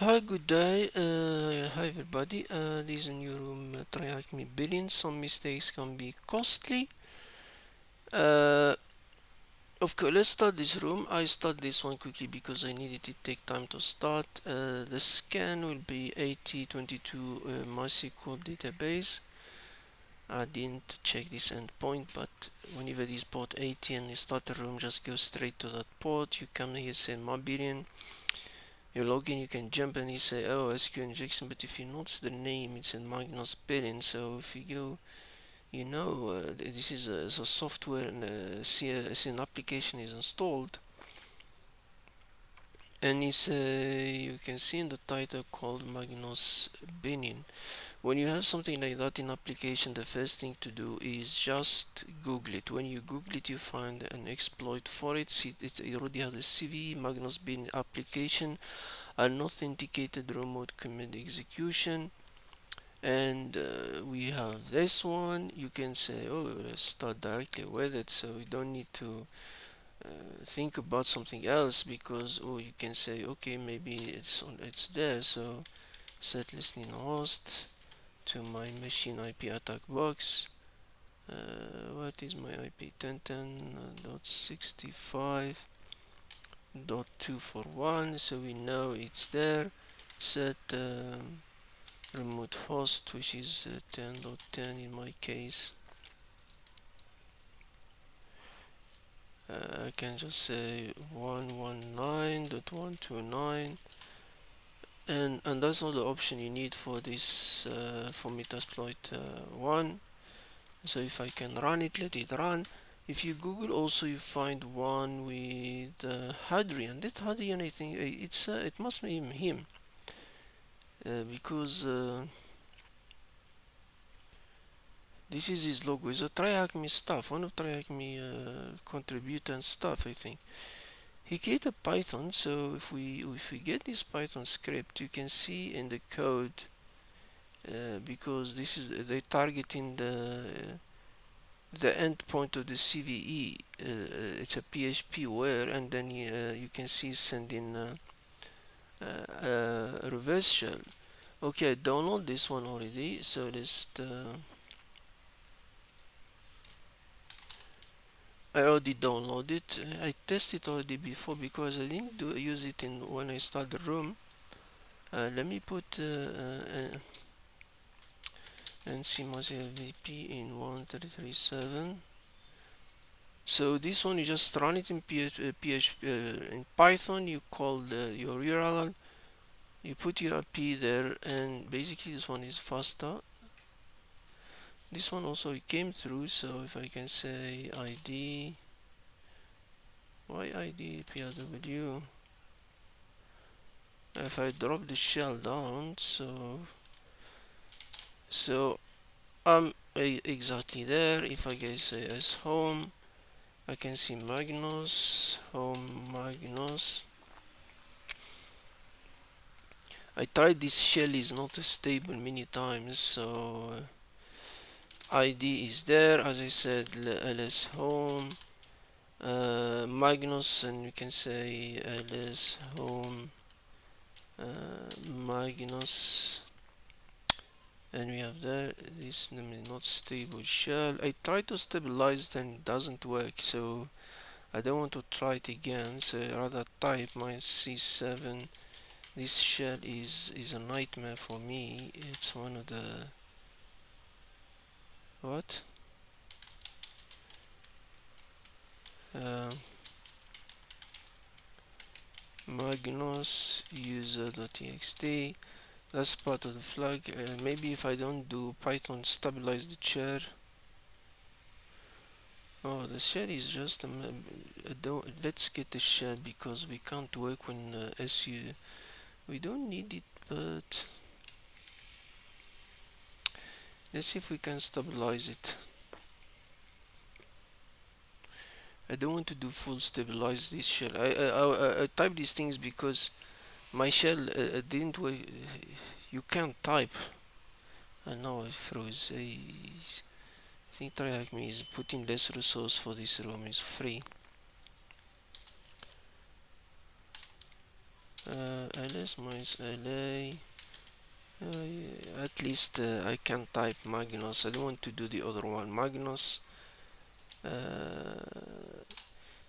Hi, good day. Hi everybody. This is a new room. TryHackMe Billing. Some mistakes can be costly. Uh, of course, let's start this room. I start this one quickly because I needed to take time to start. The scan will be 8022 MySQL database. I didn't check this endpoint, but whenever this port 80 and you start the room, just go straight to that port. You come here, say my billion. You log in, you can jump and you say, oh, SQL injection, but if you notice the name, it's in MagnusBilling. So if you go, this is a software and see an application is installed, and it's you can see in the title called MagnusBilling. When you have something like that in application, the first thing to do is just Google it. When you Google it, you find an exploit for it. See, it already has a CVE MagnusBilling application, unauthenticated remote command execution, and we have this one. You can say, oh, let's start directly with it, so we don't need to think about something else, because you can say, okay, maybe it's there. So set listening host to my machine IP attack box. What is my IP? 10.10.65.241, so we know it's there. Set remote host, which is 10.10 in my case. I can just say 119.129, and that's all the option you need for this for Metasploit 1. So if I can run it, let it run. If you Google also, you find one with Hadrian. That Hadrian, I think it must be him, because this is his logo. It's a TryHackMe stuff, one of TryHackMe contributor and stuff, I think. He created Python, so if we get this Python script, you can see in the code, because this is they targeting the endpoint of the CVE. It's a PHP where, and then you can see sending a reverse shell. Okay, I download this one already, so let's I already downloaded it. I tested already before because I didn't use it in when I start the room. Let me put NC Mozilla VP in 1337. So this one, you just run it in PHP in Python. You call your URL, you put your IP there, and basically this one is faster. This one also it came through. So if I can say ID, why ID PRW? If I drop the shell down, so I'm exactly there. If I can say as home, I can see Magnus, home Magnus. I tried this shell, is not stable many times, so ID is there, as I said, ls home, Magnus, and you can say ls home Magnus, and we have there this name is not stable shell. I tried to stabilize, then it doesn't work, so I don't want to try it again, so rather type -C7. This shell is a nightmare for me. It's one of the what uh, Magnus user.txt. That's part of the flag. Maybe if I don't do Python stabilize the chair. Oh, the shell is just let's get the shell, because we can't work when SU. We don't need it, but let's see if we can stabilize it. I don't want to do full stabilize this shell. I type these things because my shell didn't work. You can't type. And now I froze. I think TryHackMe is putting less resource for this room. It's free. ls minus la. At least I can type Magnus. I don't want to do the other one. Magnus.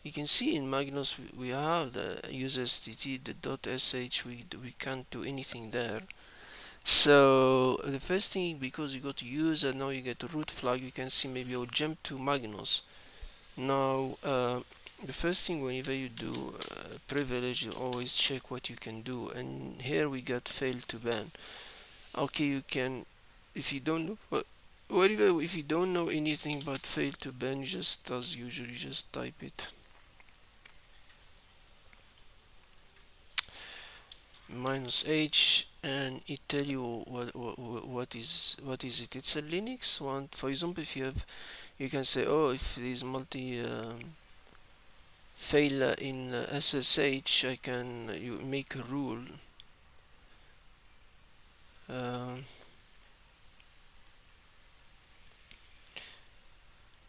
You can see in Magnus we have the user.stt, the .sh. We can't do anything there. So the first thing, because you go to user, now you get a root flag. You can see maybe I'll jump to Magnus. Now the first thing whenever you do privilege, you always check what you can do, and here we got Fail2ban. Okay, you can, if you don't know whatever, if you don't know anything about Fail2ban, you just, as usual, you just type it -h, and it tell you what is it. It's a Linux one. For example, if you have, you can say, oh, if there's multi fail in SSH, I can you make a rule.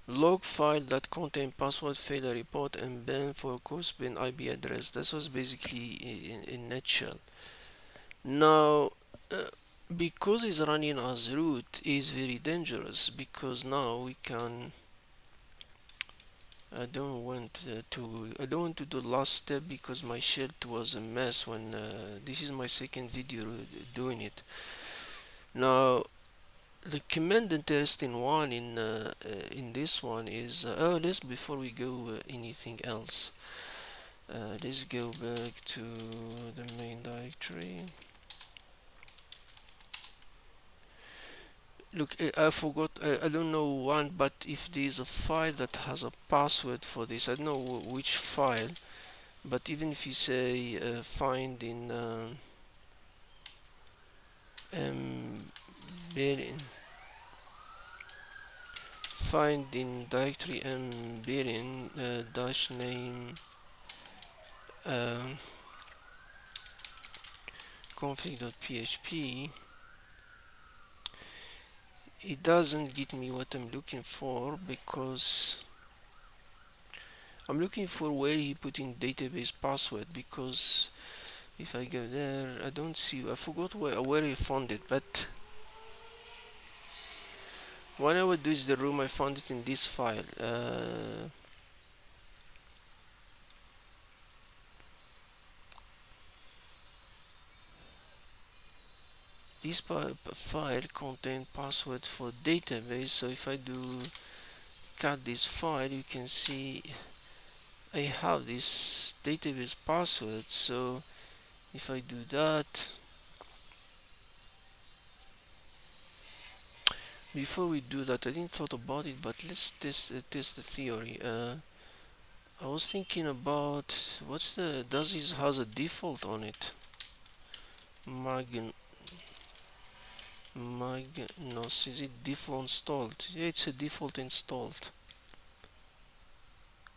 Log file that contain password failure report and ban for course bin IP address. That was basically in nutshell. Now because it's running as root is very dangerous, because now we can I don't want to do last step, because my shell was a mess when this is my second video doing it. Now the command interesting one in this one is let's, before we go anything else, let's go back to the main directory. Look, I forgot, I don't know one, but if there's a file that has a password for this, I don't know which file, but even if you say find in billing, find in directory billing dash name config.php, it doesn't get me what I'm looking for, because I'm looking for where he put in database password, because if I go there I don't see, I forgot where he found it. But when I would do is the room, I found it in this file. This file contains password for database, so if I do cut this file, you can see I have this database password. So if I do that, before we do that, I didn't thought about it, but let's test the theory. I was thinking about what's the, does this has a default on it? Magnus, is it default installed? Yeah, it's a default installed.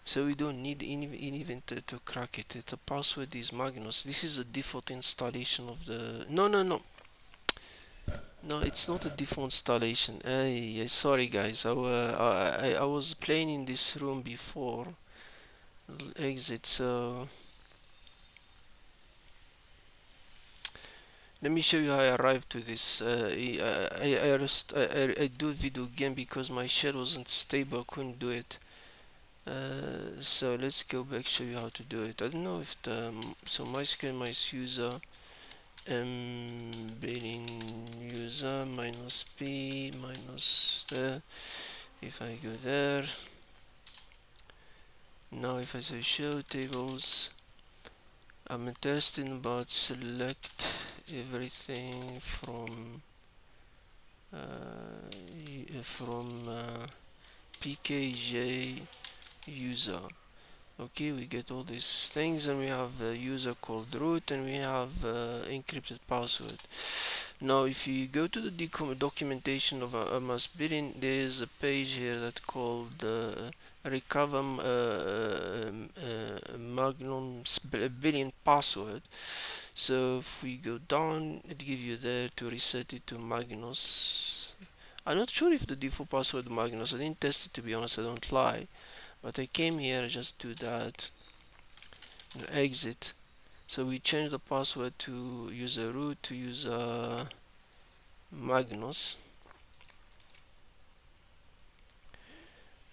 So we don't need even to crack it. The password is Magnus. This is a default installation of the. No, it's not a default installation. Sorry guys. I was playing in this room before. Exit. So let me show you how I arrived to this. I do video game because my shell wasn't stable. I couldn't do it. So let's go back, show you how to do it. I don't know if the so MySQL user billing user -p minus the, if I go there now, if I say show tables, I'm interested about select everything from pkj user. Okay, we get all these things, and we have a user called root, and we have encrypted password. Now if you go to the documentation of MagnusBilling, there is a page here that called recover MagnusBilling password. So if we go down, it gives you there to reset it to Magnus. I'm not sure if the default password Magnus, I didn't test it, to be honest, I don't lie. But I came here, just do that, and exit. So we change the password to user root to use Magnus,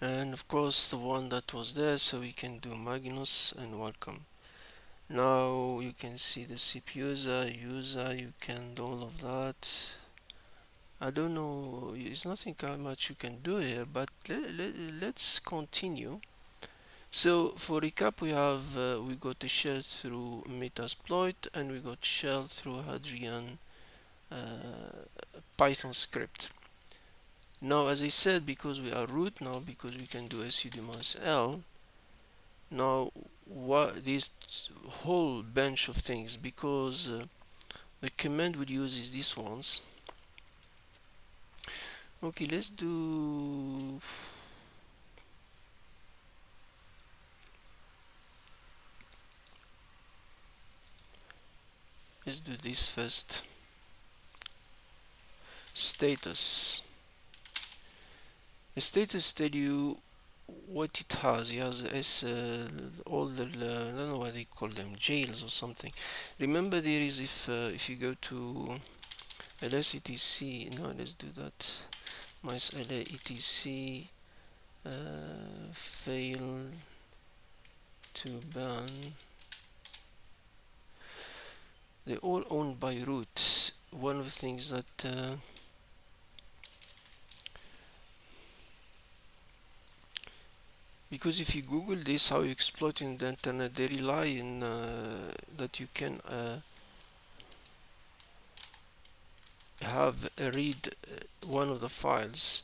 and of course the one that was there, so we can do Magnus and welcome. Now you can see the CPU user, you can do all of that. I don't know, it's nothing how much you can do here, but let's continue. So for recap, we have we got a shell through Metasploit, and we got shell through Hadrian Python script. Now, as I said, because we are root now, because we can do sudo-l. Now, what this whole bunch of things, because the command we'll use is these ones. Okay, let's do this first. Status. The status tell you what it has. It has all the I don't know what they call them, jails or something. Remember, there is if you go to LSETC, no, let's do that. LHOST Fail2ban. They're all owned by root. One of the things that because if you Google this, how you exploiting the internet, they rely in that you can have read one of the files,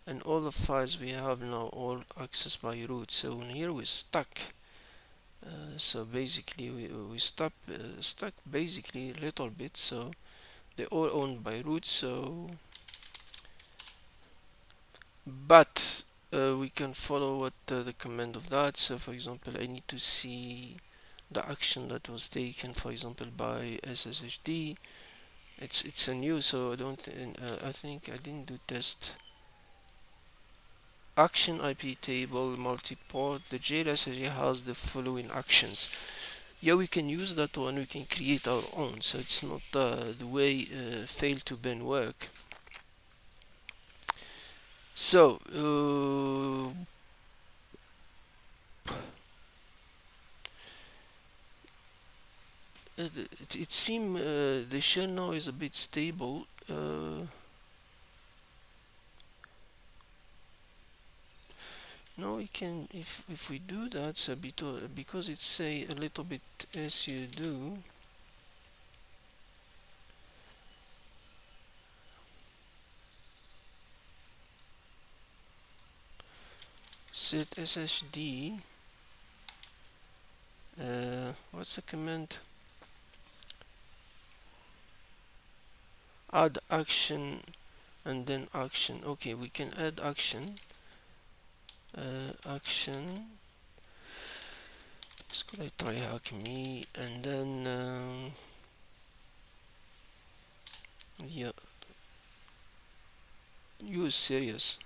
and all the files we have now all accessed by root. So in here we're stuck. So basically we stuck basically a little bit. So they're all owned by root. So but we can follow what the command of that. So for example, I need to see the action that was taken, for example, by SSHD. It's a new, so I don't I think I didn't do test action IP table multi-port. The jail SSH has the following actions. Yeah, we can use that one, we can create our own, so it's not the way Fail2ban work. So it seems the shell now is a bit stable. Now we can, if we do that, so because it's say a little bit sudo set SSD. What's the command? Add action and then action. Okay, we can add action. Action. Let's go like TryHackMe and then yeah, use serious.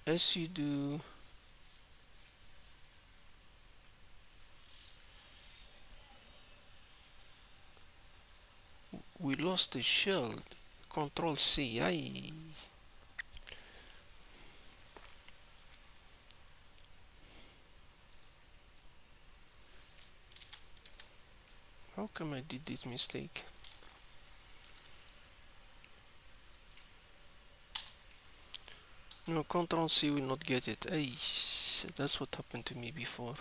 As you do. We lost the shell. Control C. Aye. How come I did this mistake? No, Control C will not get it. Aye, that's what happened to me before.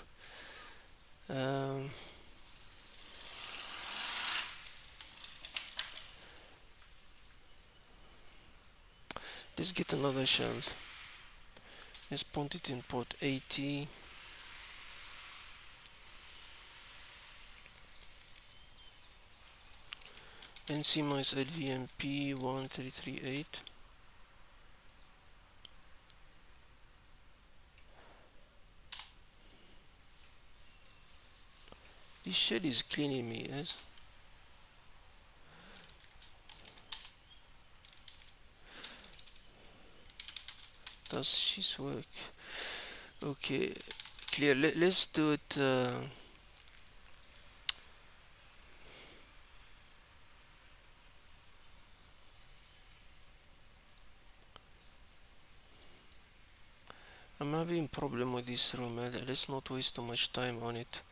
Let's get another shell. Let's point it in port 80. NC minus LVMP 1338. This shell is cleaning me, yes? Does this work? Okay, clear. Let's do it. I'm having problem with this room. Let's not waste too much time on it.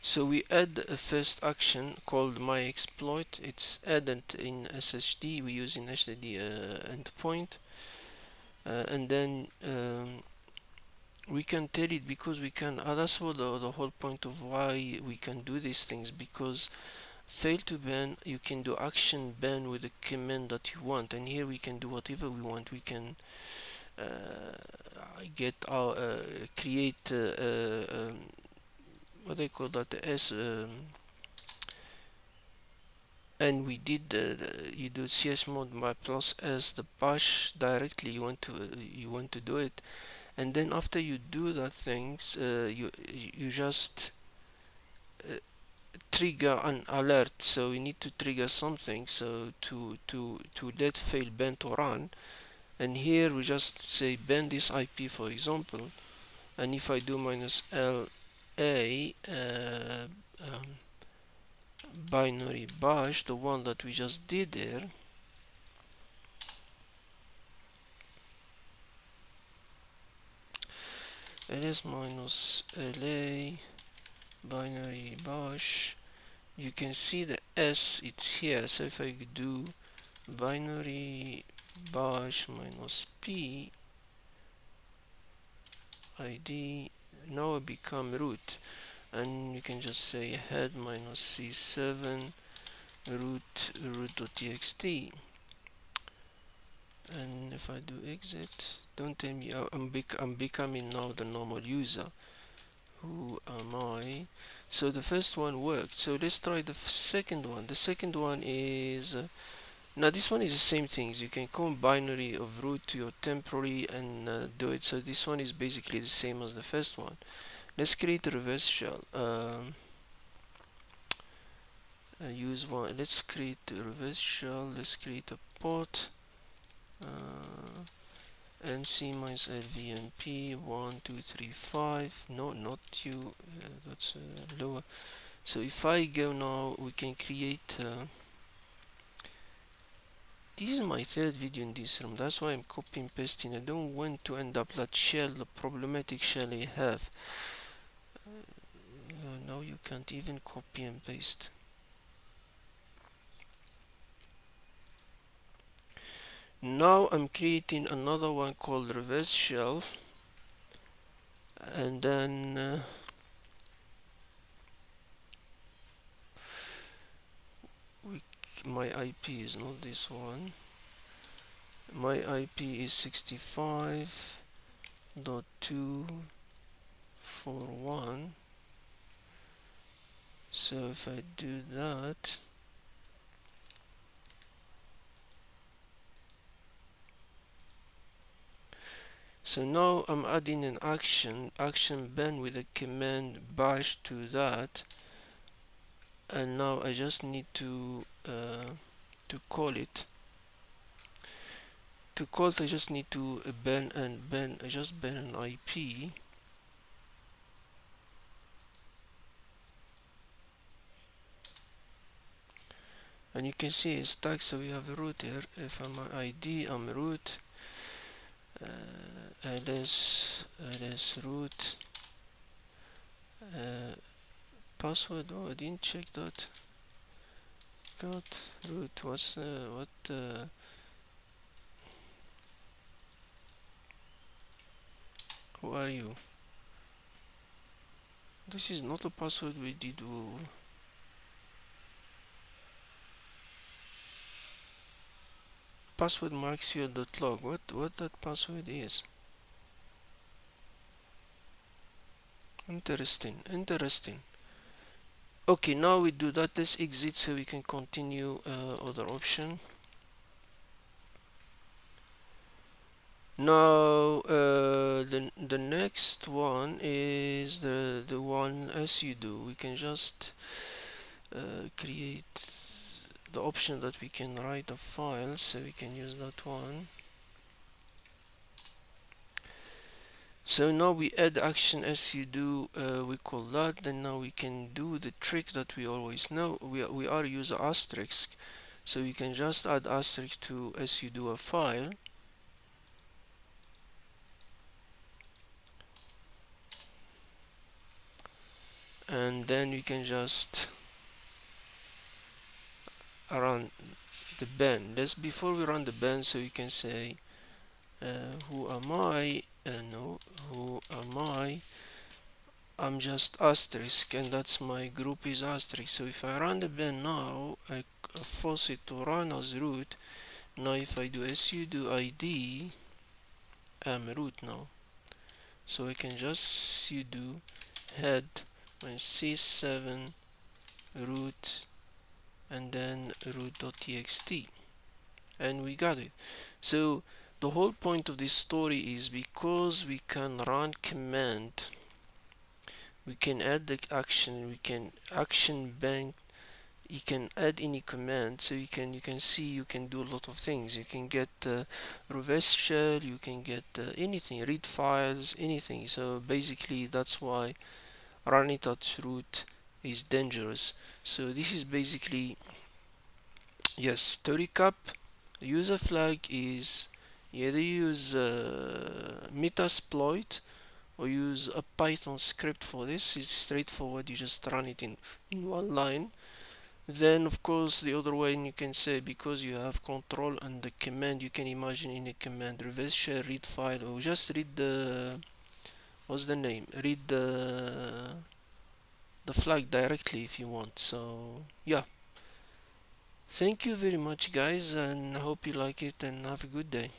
So we add a first action called myExploit. It's added in SSD. We use in SSD endpoint, and then we can tell it because we can. That's what the whole point of why we can do these things, because Fail2ban, you can do action ban with the command that you want, and here we can do whatever we want. We can get our create what they call that, and we did you do chmod by plus s the bash directly. You want to do it, and then after you do that things, you just trigger an alert. So you need to trigger something so to let fail ban to run, and here we just say ban this IP, for example. And if I do minus LA binary bash, the one that we just did there, ls minus LA binary bash, you can see the S, it's here. So if I do binary bash minus P ID, now it become root, and you can just say head minus C7 root.txt. And if I do exit, don't tell me I'm becoming now the normal user. Who am I? So the first one worked. So let's try the second one. The second one is now this one is the same things. You can call binary of root to your temporary and do it. So this one is basically the same as the first one. Let's create a reverse shell. Use one. Let's create a reverse shell. Let's create a port. NC minus LVMP 1235. No, not you. That's lower. So if I go now, we can create. This is my third video in this room. That's why I'm copying pasting. I don't want to end up that shell, the problematic shell I have. Now you can't even copy and paste. Now I'm creating another one called reverse shell, and then my IP is not this one. My IP is 65.241. So if I do that, so now I'm adding an action ban with a command bash to that, and now I just need to call it. To call it, I just need to ban I just ban an IP. And you can see it's tagged, so we have a root here. If I'm ID, I'm root. ls root. Password. Oh, I didn't check that. Got root. What's who are you? This is not a password we did. Password marksfield.log. What that password is? Interesting. Okay, now we do that. Let's exit so we can continue other option. Now the next one is the one as you do. We can just create the option that we can write a file, so we can use that one. So now we add action sudo, we call that, then now we can do the trick that we always know. We are use asterisk, so we can just add asterisk to sudo a file, and then you can just run the ban. Let's before we run the ban, so you can say who am I? No, who am I? I'm just asterisk, and that's my group is asterisk. So if I run the ban now, I force it to run as root. Now if I do sudo id, I'm root now. So I can just sudo head c7 root and then root.txt, and we got it. So the whole point of this story is because we can run command, we can add the action, we can action bank, you can add any command, so you can see you can do a lot of things. You can get reverse shell, you can get anything, read files, anything. So basically that's why run it at root is dangerous. So this is basically, yes, to recap, user flag is you either use Metasploit or use a Python script for this. It's straightforward, you just run it in one line. Then of course the other way you can say, because you have control and the command, you can imagine in a command reverse shell read file, or just read the, what's the name, read the flag directly if you want. So yeah, thank you very much guys, and I hope you like it and have a good day.